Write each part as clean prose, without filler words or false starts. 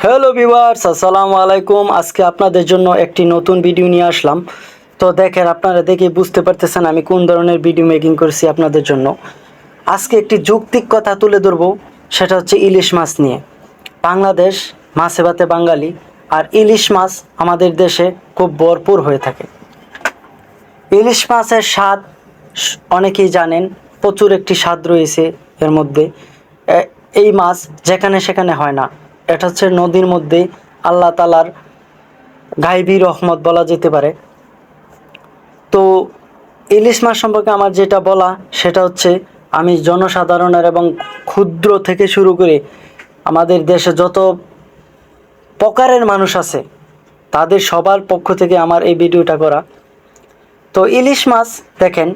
Hello viewers, আসসালামু আলাইকুম। আজকে আপনাদের জন্য একটি নতুন ভিডিও নিয়ে আসলাম। তো দেখেন, আপনারা দেখে বুঝতে পারতেছেন আমি কোন ধরনের ভিডিও মেকিং করছি আপনাদের জন্য। আজকে একটি যৌক্তিক কথা তুলে ধরবো, সেটা হচ্ছে ইলিশ মাছ নিয়ে। বাংলাদেশ মাছে ভাতে বাঙালি, আর ইলিশ মাছ আমাদের দেশে খুব ভরপুর হয়ে থাকে। ইলিশ মাছের স্বাদ অনেকেই জানেন, প্রচুর একটি স্বাদ রয়েছে এর মধ্যে। এই মাছ যেখানে সেখানে হয় না, এটা হচ্ছে নদীর মধ্যে আল্লাহ তালার গাইবী রহমত বলা যেতে পারে। তো ইলিশ মাছ সম্পর্কে আমার যেটা বলা সেটা হচ্ছে, আমি জনসাধারণের এবং ক্ষুদ্র থেকে শুরু করে আমাদের দেশে যত প্রকারের মানুষ আছে তাদের সবার পক্ষ থেকে আমার এই ভিডিওটা করা। তো ইলিশ মাছ দেখেন,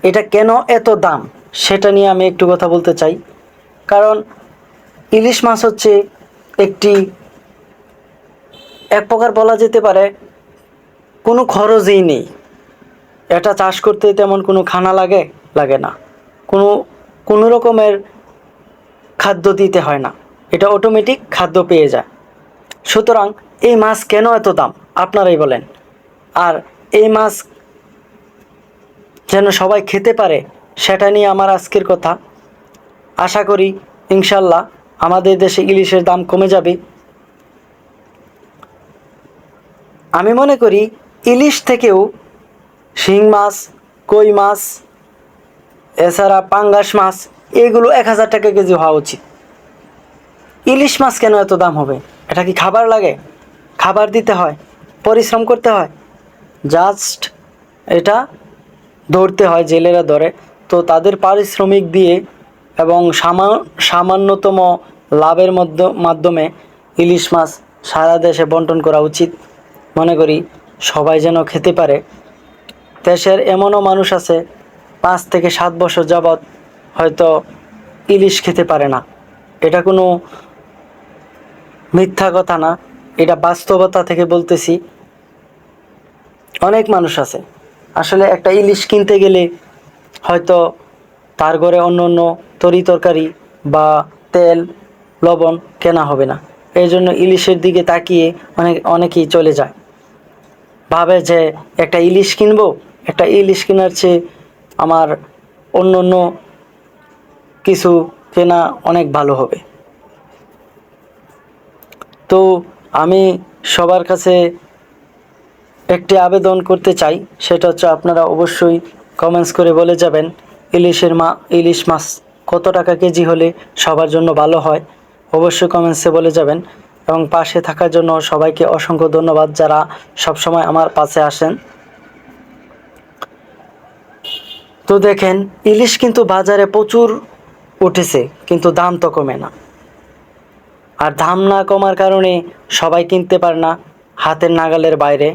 এটা কেন এত দাম সেটা নিয়ে আমি একটু কথা বলতে চাই। কারণ ইলিশ মাছ হচ্ছে একটি এক প্রকার বলা যেতে পারে কোনো খরচই নেই। এটা চাষ করতে তেমন কোনো খানা লাগে না, কোনো কোনো রকমের খাদ্য দিতে হয় না, এটা অটোমেটিক খাদ্য পেয়ে যায়। সুতরাং এই মাছ কেন এত দাম আপনারাই বলেন। আর এই মাছ যেন সবাই খেতে পারে সেটা নিয়ে আমার আজকের কথা। আশা করি ইনশাল্লাহ আমাদের দেশে ইলিশের দাম কমে যাবে। আমি মনে করি ইলিশ থেকেও শিং মাছ, কই মাছ, এছাড়া পাঙ্গাস মাছ, এগুলো 1000 টাকা কেজি হওয়া উচিত। ইলিশ মাছ কেন এত দাম হবে? এটা কি খাবার লাগে? খাবার দিতে হয়, পরিশ্রম করতে হয়, জাস্ট এটা ধরতে হয়, জেলেরা ধরে। তো তাদের পারিশ্রমিক দিয়ে এবং সামান্যতম লাভের মাধ্যমে ইলিশ মাছ সারা দেশে বন্টন করা উচিত। মনে করি সবাই যেন খেতে পারে। দেশের এমনও মানুষ আছে 5 থেকে 7 বছর যাবৎ হয়তো ইলিশ খেতে পারে না। এটা কোনো মিথ্যা কথা না, এটা বাস্তবতা থেকে বলতেছি। অনেক মানুষ আছে আসলে একটা ইলিশ কিনতে গেলে হয়তো তার ঘরে অন্য অন্য তরি তরকারি বা তেল লবণ কেনা হবে না, এই জন্য ইলিশের দিকে তাকিয়ে অনেকেই চলে যায়, ভাবে যে একটা ইলিশ কিনবো, একটা ইলিশ কেনার চেয়ে আমার অন্য অন্য কিছু কেনা অনেক ভালো হবে। তো আমি সবার কাছে একটি আবেদন করতে চাই, সেটা হচ্ছে আপনারা অবশ্যই কমেন্টস করে বলে যাবেন ইলিশ মাছ কত টাকা কেজি হলে সবার জন্য ভালো হয়। অবশ্যই কমেন্টসে বলে যাবেন। এবং পাশে থাকার জন্য সবাইকে অসংখ্য ধন্যবাদ, যারা সবসময় আমার পাশে আসেন। তো দেখেন, ইলিশ কিন্তু বাজারে প্রচুর উঠেছে, কিন্তু দাম তো কমে না। আর দাম না কমার কারণে সবাই কিনতে পারে না, হাতের নাগালের বাইরে।